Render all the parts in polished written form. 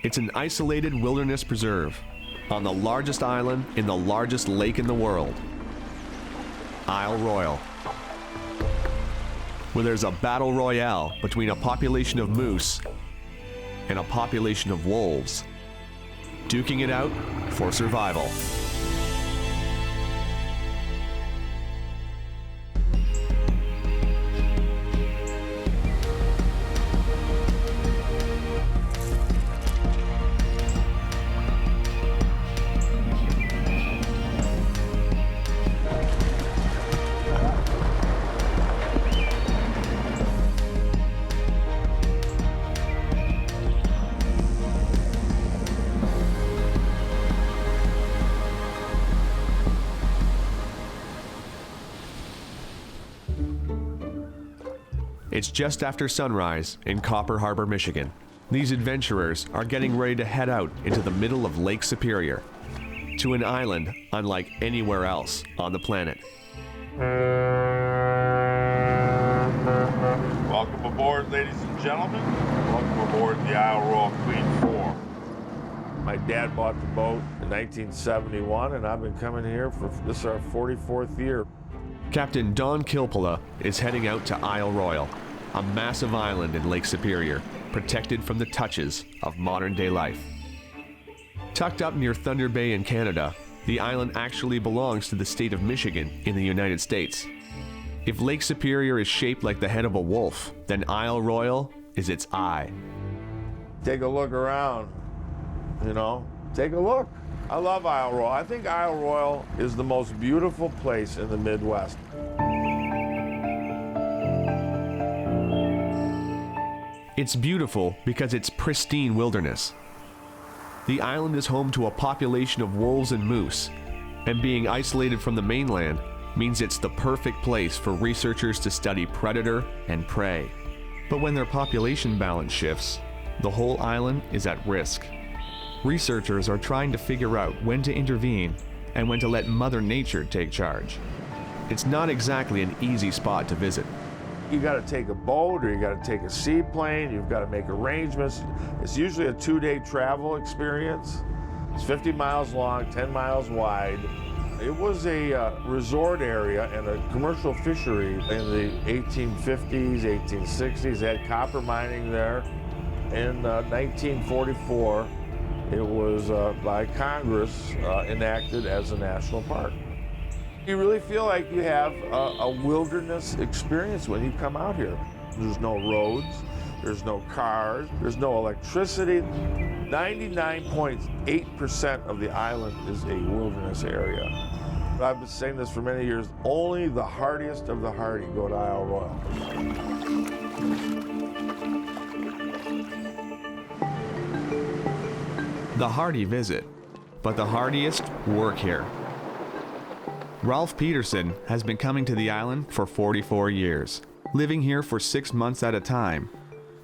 It's an isolated wilderness preserve on the largest island in the largest lake in the world, Isle Royale, where there's a battle royale between a population of moose and a population of wolves, duking it out for survival. It's just after sunrise in Copper Harbor, Michigan. These adventurers are getting ready to head out into the middle of Lake Superior, to an island unlike anywhere else on the planet. Welcome aboard, ladies and gentlemen. Welcome aboard the Isle Royale Queen 4. My dad bought the boat in 1971, and I've been coming here for this is our 44th year. Captain Don Kilpala is heading out to Isle Royale, a massive island in Lake Superior, protected from the touches of modern-day life. Tucked up near Thunder Bay in Canada, the island actually belongs to the state of Michigan in the United States. If Lake Superior is shaped like the head of a wolf, then Isle Royale is its eye. Take a look around, take a look. I love Isle Royale. I think Isle Royale is the most beautiful place in the Midwest. It's beautiful because it's pristine wilderness. The island is home to a population of wolves and moose, and being isolated from the mainland means it's the perfect place for researchers to study predator and prey. But when their population balance shifts, the whole island is at risk. Researchers are trying to figure out when to intervene and when to let Mother Nature take charge. It's not exactly an easy spot to visit. You got to take a boat or you got to take a seaplane. You've got to make arrangements. It's usually a 2-day travel experience. It's 50 miles long, 10 miles wide. It was a resort area and a commercial fishery in the 1850s, 1860s. They had copper mining there. In 1944, it was by Congress enacted as a national park. You really feel like you have a wilderness experience when you come out here. There's no roads, there's no cars, there's no electricity. 99.8% of the island is a wilderness area. I've been saying this for many years, only the hardiest of the hardy go to Isle Royale. The hardy visit, but the hardiest work here. Rolf Peterson has been coming to the island for 44 years, living here for 6 months at a time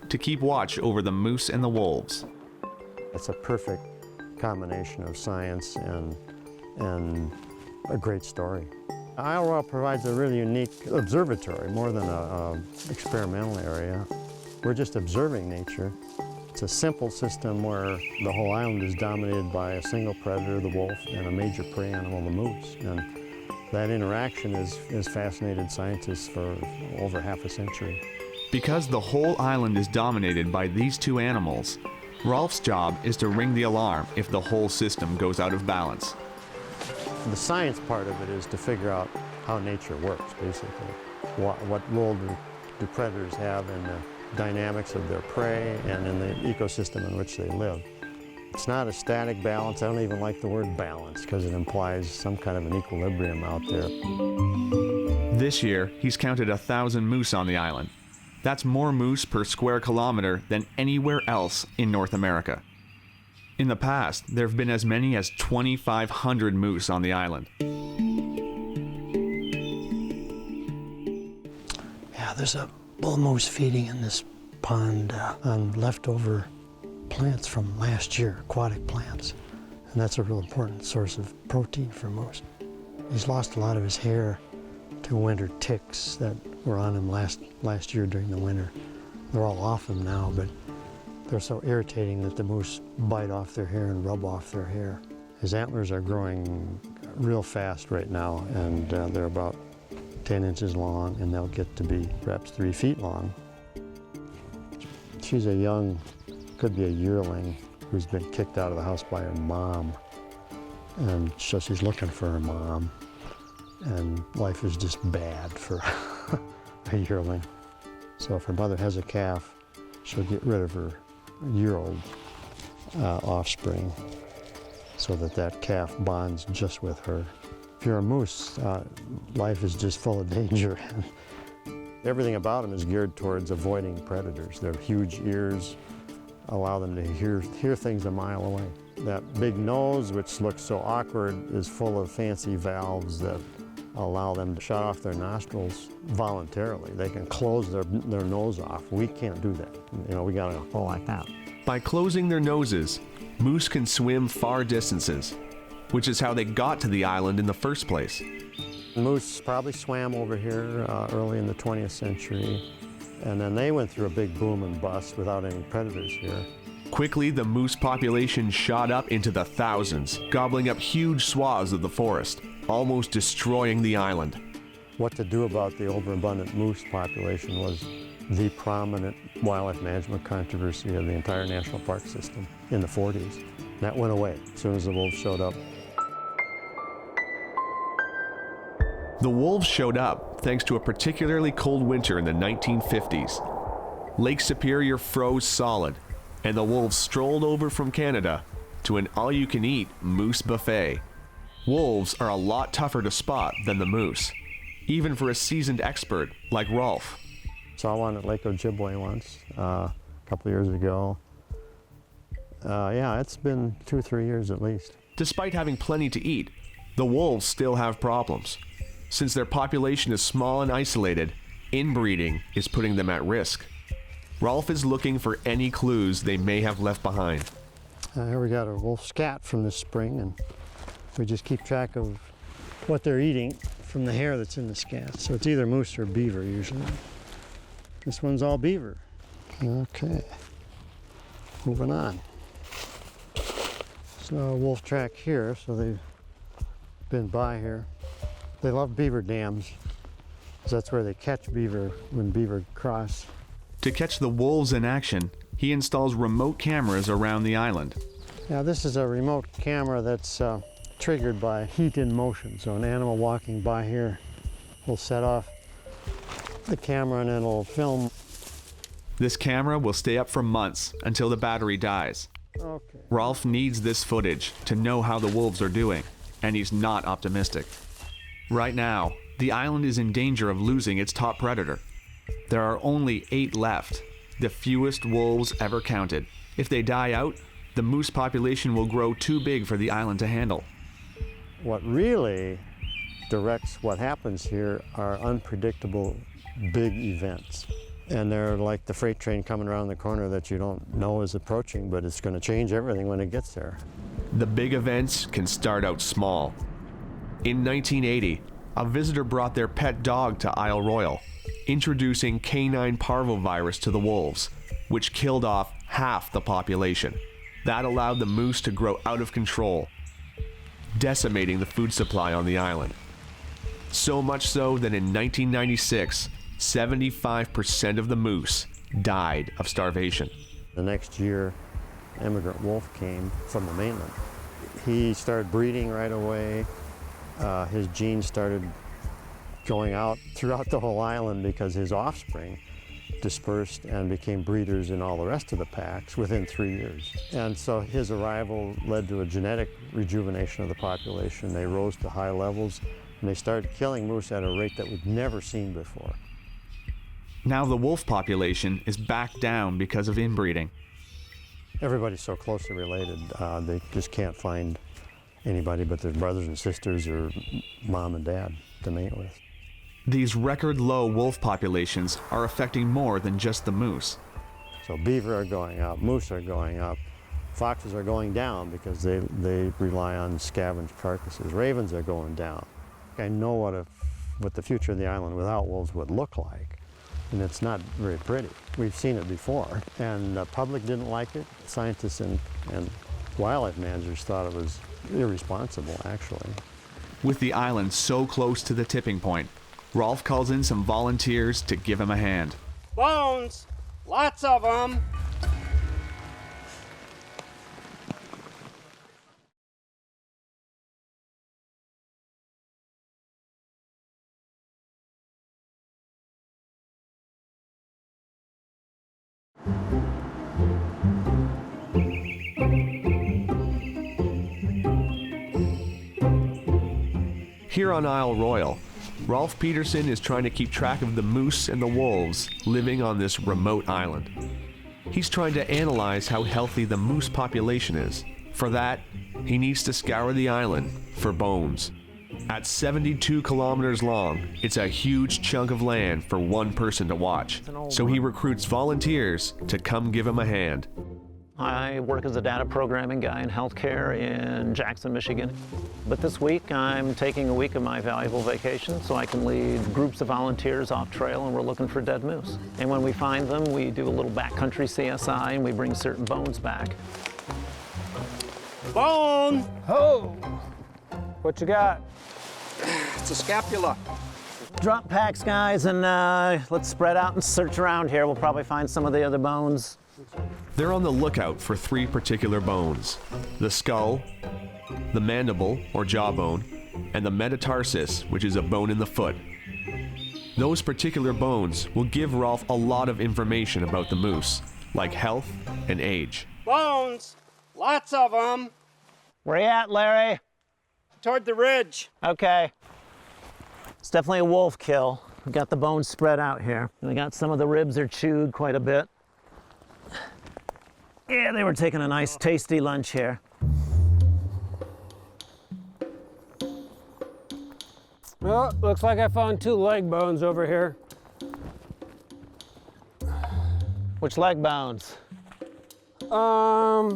to keep watch over the moose and the wolves. It's a perfect combination of science and a great story. Isle Royale provides a really unique observatory, more than an experimental area. We're just observing nature. It's a simple system where the whole island is dominated by a single predator, the wolf, and a major prey animal, the moose. And that interaction has fascinated scientists for over half a century. Because the whole island is dominated by these two animals, Rolf's job is to ring the alarm if the whole system goes out of balance. The science part of it is to figure out how nature works, basically. What role do predators have in the dynamics of their prey and in the ecosystem in which they live. It's not a static balance. I don't even like the word balance because it implies some kind of an equilibrium out there. This year, he's counted 1,000 moose on the island. That's more moose per square kilometer than anywhere else in North America. In the past, there have been as many as 2,500 moose on the island. Yeah, there's a bull moose feeding in this pond on leftover plants from last year, aquatic plants. And that's a real important source of protein for moose. He's lost a lot of his hair to winter ticks that were on him last year during the winter. They're all off him now, but They're so irritating that the moose bite off their hair and rub off their hair. His antlers are growing real fast right now, and they're about 10 inches long, and they'll get to be perhaps 3 feet long. She's a young, could be a yearling, who's been kicked out of the house by her mom. And so she's looking for her mom. And life is just bad for a yearling. So if her mother has a calf, she'll get rid of her year-old offspring so that that calf bonds just with her. If you're a moose, life is just full of danger. Everything about them is geared towards avoiding predators. Their huge ears allow them to hear things a mile away. That big nose, which looks so awkward, is full of fancy valves that allow them to shut off their nostrils voluntarily. They can close their nose off. We can't do that. You know, we gotta go like that. By closing their noses, moose can swim far distances, which is how they got to the island in the first place. Moose probably swam over here early in the 20th century, and then they went through a big boom and bust without any predators here. Quickly, the moose population shot up into the thousands, gobbling up huge swaths of the forest, almost destroying the island. What to do about the overabundant moose population was the prominent wildlife management controversy of the entire national park system in the 40s. That went away as soon as the wolves showed up. The wolves showed up thanks to a particularly cold winter in the 1950s. Lake Superior froze solid, and the wolves strolled over from Canada to an all-you-can-eat moose buffet. Wolves are a lot tougher to spot than the moose, even for a seasoned expert like Rolf. Saw one at Lake Ojibwe once, a couple of years ago. Yeah, it's been 2 or 3 years at least. Despite having plenty to eat, the wolves still have problems. Since their population is small and isolated, inbreeding is putting them at risk. Rolf is looking for any clues they may have left behind. Here we got a wolf scat from this spring, and we just keep track of what they're eating from the hair that's in the scat. So it's either moose or beaver usually. This one's all beaver. Okay, moving on. So a wolf track here, so they've been by here. They love beaver dams, because that's where they catch beaver when beaver cross. To catch the wolves in action, he installs remote cameras around the island. Now this is a remote camera that's triggered by heat in motion. So an animal walking by here will set off the camera and it'll film. This camera will stay up for months until the battery dies. Okay. Rolf needs this footage to know how the wolves are doing, and he's not optimistic. Right now, the island is in danger of losing its top predator. There are only 8 left, the fewest wolves ever counted. If they die out, the moose population will grow too big for the island to handle. What really directs what happens here are unpredictable big events. And they're like the freight train coming around the corner that you don't know is approaching, but it's going to change everything when it gets there. The big events can start out small. In 1980, a visitor brought their pet dog to Isle Royale, introducing canine parvovirus to the wolves, which killed off half the population. That allowed the moose to grow out of control, decimating the food supply on the island. So much so that in 1996, 75% of the moose died of starvation. The next year, immigrant wolf came from the mainland. He started breeding right away. His genes started going out throughout the whole island because his offspring dispersed and became breeders in all the rest of the packs within 3 years. And so his arrival led to a genetic rejuvenation of the population. They rose to high levels, and they started killing moose at a rate that we'd never seen before. Now the wolf population is back down because of inbreeding. Everybody's so closely related, they just can't find anybody but their brothers and sisters or mom and dad to mate with. These record low wolf populations are affecting more than just the moose. So beaver are going up, moose are going up, foxes are going down because they rely on scavenged carcasses. Ravens are going down. I know what the future of the island without wolves would look like. and it's not very pretty. We've seen it before, and the public didn't like it. Scientists and wildlife managers thought it was irresponsible, actually. With the island so close to the tipping point, Rolf calls in some volunteers to give him a hand. Bones, lots of them. Here on Isle Royale, Rolf Peterson is trying to keep track of the moose and the wolves living on this remote island. He's trying to analyze how healthy the moose population is. For that, he needs to scour the island for bones. At 72 kilometers long, it's a huge chunk of land for one person to watch. So he recruits volunteers to come give him a hand. I work as a data programming guy in healthcare in Jackson, Michigan. But this week, I'm taking a week of my valuable vacation so I can lead groups of volunteers off trail, and we're looking for dead moose. And when we find them, we do a little backcountry CSI and we bring certain bones back. Bone! Oh! What you got? It's a scapula. Drop packs, guys, and let's spread out and search around here. We'll probably find some of the other bones. They're on the lookout for three particular bones: the skull, the mandible or jawbone, and the metatarsus, which is a bone in the foot. Those particular bones will give Rolf a lot of information about the moose, like health and age. Bones, lots of them. Where you at, Larry? Toward the ridge. Okay. It's definitely a wolf kill. We got the bones spread out here. And we got some of the ribs are chewed quite a bit. Yeah, they were taking a nice tasty lunch here. Well, looks like I found 2 leg bones over here. Which leg bones? I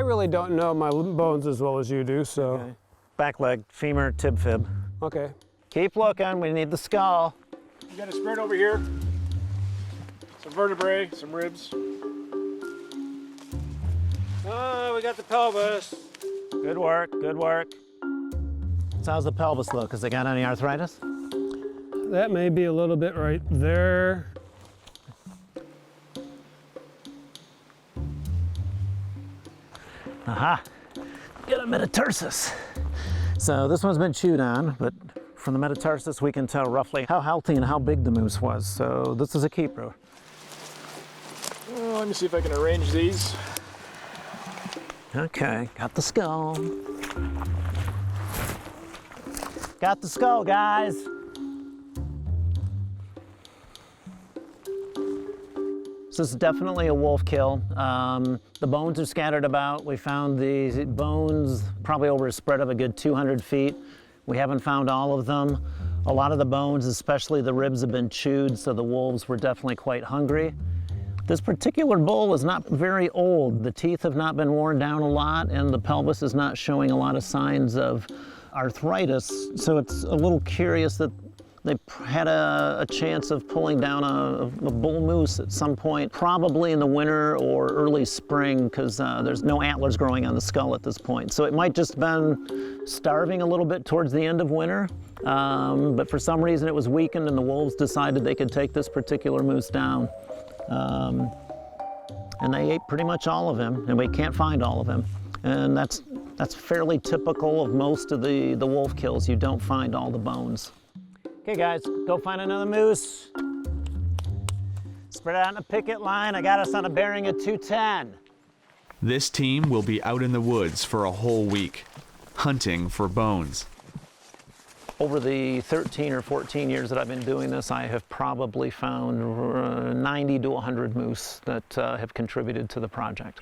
really don't know my bones as well as you do, so. Okay. Back leg, femur, tib fib. Okay. Keep looking, we need the skull. You got a spread over here. Some vertebrae, some ribs. Oh, we got the pelvis. Good work, good work. So how's the pelvis look? Has it got any arthritis? That may be a little bit right there. Aha, got a metatarsus. So this one's been chewed on, but from the metatarsus we can tell roughly how healthy and how big the moose was. So this is a keeper. Well, let me see if I can arrange these. Okay, got the skull. Got the skull, guys. So this is definitely a wolf kill. The bones are scattered about. We found these bones probably over a spread of a good 200 feet. We haven't found all of them. A lot of the bones, especially the ribs, have been chewed, so the wolves were definitely quite hungry. This particular bull is not very old. The teeth have not been worn down a lot, and the pelvis is not showing a lot of signs of arthritis. So it's a little curious that they had a chance of pulling down a bull moose at some point, probably in the winter or early spring, because there's no antlers growing on the skull at this point. So it might just been starving a little bit towards the end of winter, but for some reason it was weakened and the wolves decided they could take this particular moose down. And they ate pretty much all of him, and we can't find all of him. And that's fairly typical of most of the wolf kills. You don't find all the bones. Okay guys, go find another moose. Spread out in a picket line. I got us on a bearing of 210. This team will be out in the woods for a whole week, hunting for bones. Over the 13 or 14 years that I've been doing this, I have probably found 90 to 100 moose that have contributed to the project.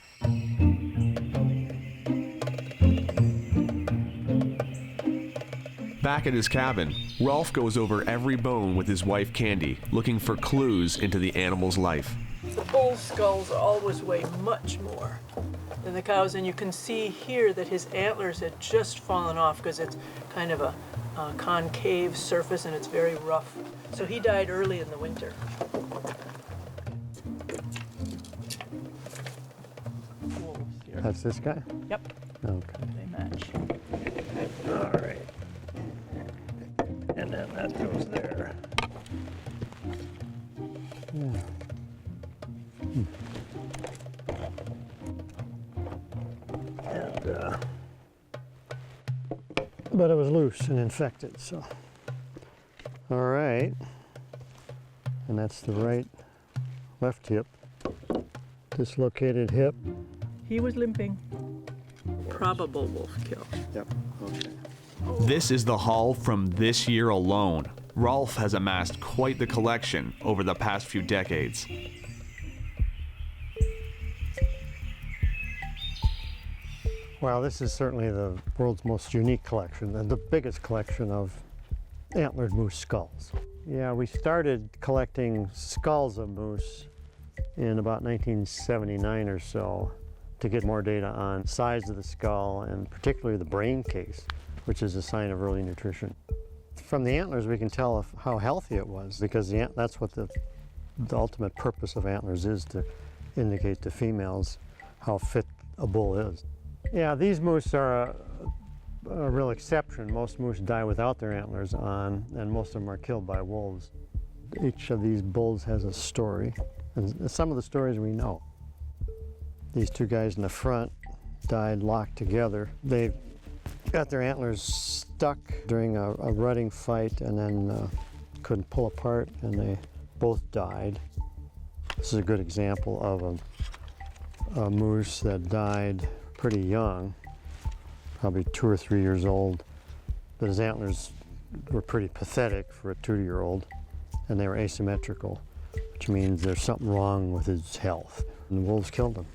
Back at his cabin, Rolf goes over every bone with his wife Candy, looking for clues into the animal's life. The bull's skulls always weigh much more than the cow's, and you can see here that his antlers had just fallen off because it's kind of a concave surface and it's very rough So he died early in the winter. Wolves here. That's this guy? Yep, Okay. they match. All right. And then that goes there. Yeah. And, but it was loose and infected, so. All right. And that's the right, left hip. Dislocated hip. He was limping. Probable wolf kill. Yep. Okay. This is the haul from this year alone. Rolf has amassed quite the collection over the past few decades. Well, this is certainly the world's most unique collection and the biggest collection of antlered moose skulls. Yeah, we started collecting skulls of moose in about 1979 or so to get more data on size of the skull and particularly the brain case, which is a sign of early nutrition. From the antlers, we can tell how healthy it was because that's what the ultimate purpose of antlers is, to indicate to females how fit a bull is. Yeah, these moose are a real exception. Most moose die without their antlers on, and most of them are killed by wolves. Each of these bulls has a story, and some of the stories we know. These two guys in the front died locked together. They got their antlers stuck during a rutting fight and then couldn't pull apart, and they both died. This is a good example of a moose that died pretty young, probably 2 or 3 years old, but his antlers were pretty pathetic for a 2-year-old, and they were asymmetrical, which means there's something wrong with his health, and the wolves killed him.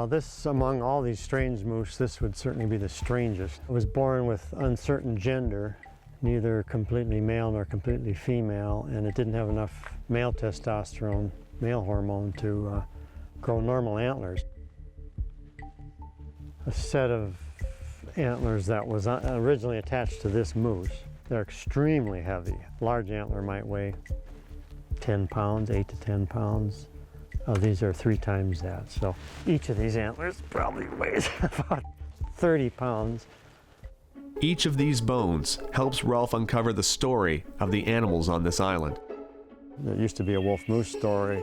This, among all these strange moose, this would certainly be the strangest. It was born with uncertain gender, neither completely male nor completely female, and it didn't have enough male testosterone, male hormone, to grow normal antlers. A set of antlers that was originally attached to this moose. They're extremely heavy. Large antler might weigh 10 pounds, 8 to 10 pounds. These are 3 times that. So each of these antlers probably weighs about 30 pounds. Each of these bones helps Rolf uncover the story of the animals on this island. There used to be a wolf-moose story,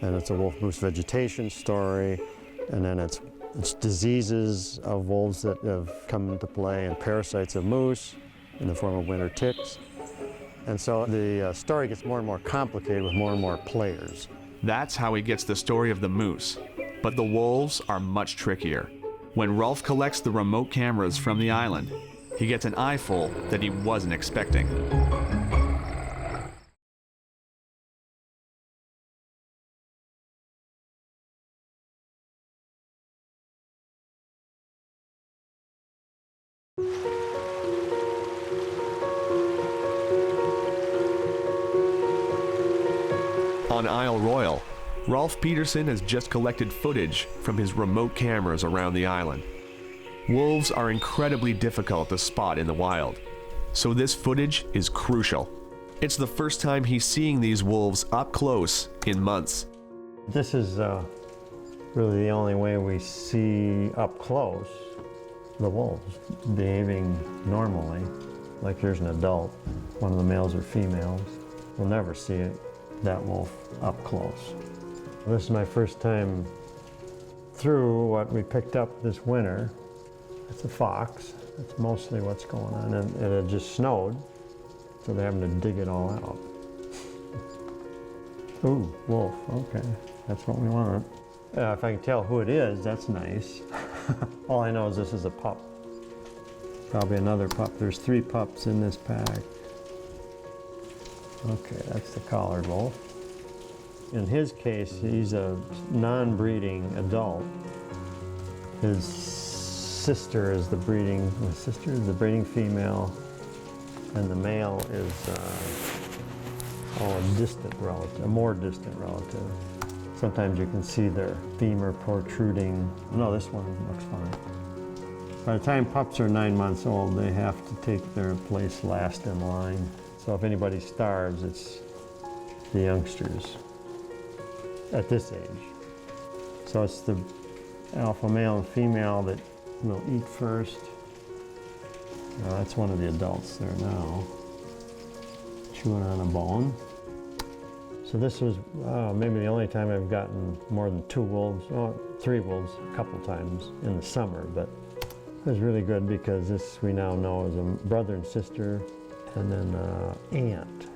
and it's a wolf-moose vegetation story, and then it's diseases of wolves that have come into play, and parasites of moose in the form of winter ticks. And so the story gets more and more complicated with more and more players. That's how he gets the story of the moose. But the wolves are much trickier. When Rolf collects the remote cameras from the island, he gets an eyeful that he wasn't expecting. On Isle Royale, Rolf Peterson has just collected footage from his remote cameras around the island. Wolves are incredibly difficult to spot in the wild, so this footage is crucial. It's the first time he's seeing these wolves up close in months. This is really the only way we see up close the wolves behaving normally, like there's an adult, one of the males or females. We'll never see it, that wolf up close. This is my first time through what we picked up this winter. It's a fox. That's mostly what's going on. And it had just snowed, so they're having to dig it all out. Ooh, wolf, okay. That's what we want. If I can tell who it is, that's nice. All I know is this is a pup. Probably another pup. There's 3 pups in this pack. Okay, that's the collared wolf. In his case, he's a non-breeding adult. His sister is the breeding female, and the male is a distant relative, a more distant relative. Sometimes you can see their femur protruding. No, this one looks fine. By the time pups are 9 months old, they have to take their place last in line. So if anybody starves, it's the youngsters at this age. So it's the alpha male and female that will eat first. That's one of the adults there now, chewing on a bone. So this was maybe the only time I've gotten more than 2 wolves, 3 wolves a couple times in the summer, but it was really good because this we now know is a brother and sister, and then aunt,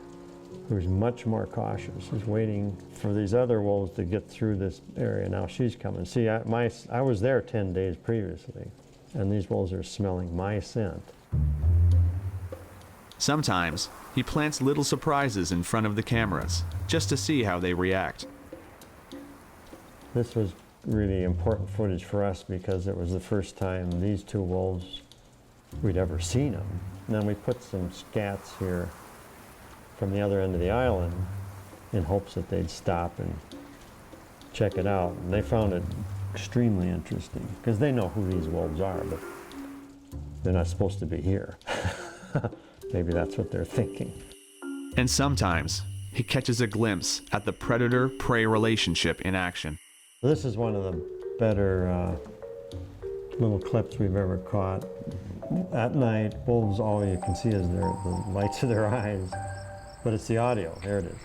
who's much more cautious, is waiting for these other wolves to get through this area. Now she's coming. See, I was there 10 days previously, and these wolves are smelling my scent. Sometimes he plants little surprises in front of the cameras just to see how they react. This was really important footage for us because it was the first time these 2 wolves, we'd ever seen them. And then we put some scats here from the other end of the island in hopes that they'd stop and check it out. And they found it extremely interesting because they know who these wolves are, but they're not supposed to be here. Maybe that's what they're thinking. And sometimes he catches a glimpse at the predator-prey relationship in action. This is one of the better little clips we've ever caught. At night, wolves, all you can see is the lights of their eyes, but it's the audio. There it is.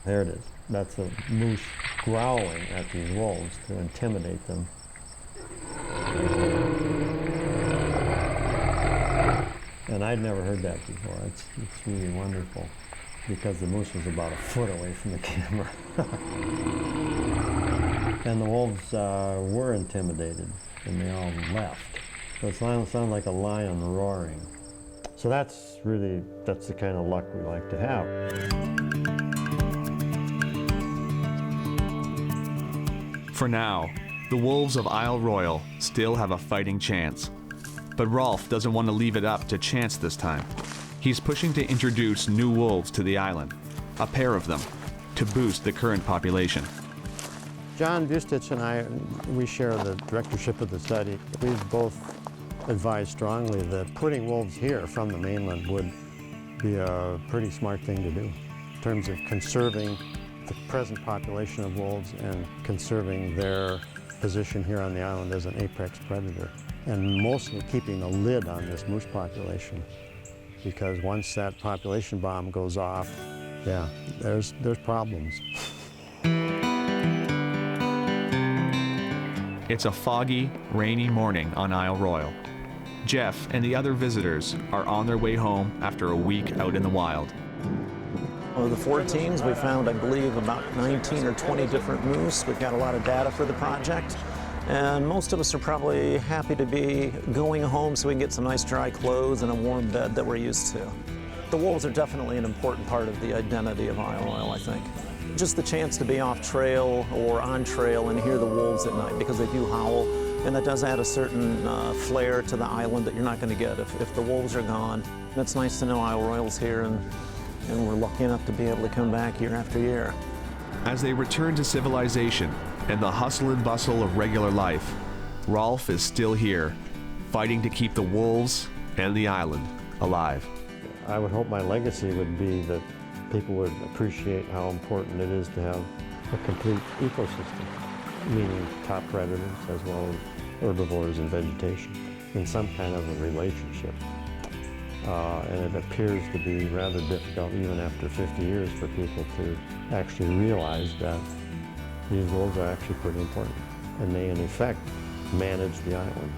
There it is. That's a moose growling at these wolves to intimidate them. And I'd never heard that before. It's really wonderful because the moose was about a foot away from the camera. And the wolves were intimidated and they all left. So it sounded like a lion roaring. So that's the kind of luck we like to have. For now, the wolves of Isle Royale still have a fighting chance. But Rolf doesn't want to leave it up to chance this time. He's pushing to introduce new wolves to the island, a pair of them, to boost the current population. John Bustich and I, we share the directorship of the study. We've both advised strongly that putting wolves here from the mainland would be a pretty smart thing to do in terms of conserving the present population of wolves and conserving their position here on the island as an apex predator, and mostly keeping a lid on this moose population, because once that population bomb goes off, yeah, there's problems. It's a foggy, rainy morning on Isle Royale. Jeff and the other visitors are on their way home after a week out in the wild. Of the 4 teams, we found, I believe, about 19 or 20 different moose. We've got a lot of data for the project, and most of us are probably happy to be going home so we can get some nice dry clothes and a warm bed that we're used to. The wolves are definitely an important part of the identity of Isle Royale, I think. Just the chance to be off trail or on trail and hear the wolves at night, because they do howl, and that does add a certain flair to the island that you're not going to get if the wolves are gone. It's nice to know Isle Royale's here, and we're lucky enough to be able to come back year after year. As they return to civilization and the hustle and bustle of regular life, Rolf is still here, fighting to keep the wolves and the island alive. I would hope my legacy would be that people would appreciate how important it is to have a complete ecosystem, meaning top predators as well as herbivores and vegetation in some kind of a relationship. And it appears to be rather difficult even after 50 years for people to actually realize that these wolves are actually pretty important, and they in effect manage the island.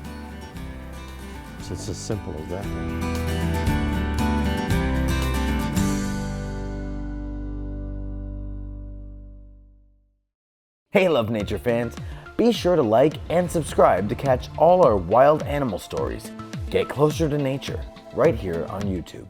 So it's as simple as that. Hey Love Nature fans, be sure to like and subscribe to catch all our wild animal stories. Get closer to nature right here on YouTube.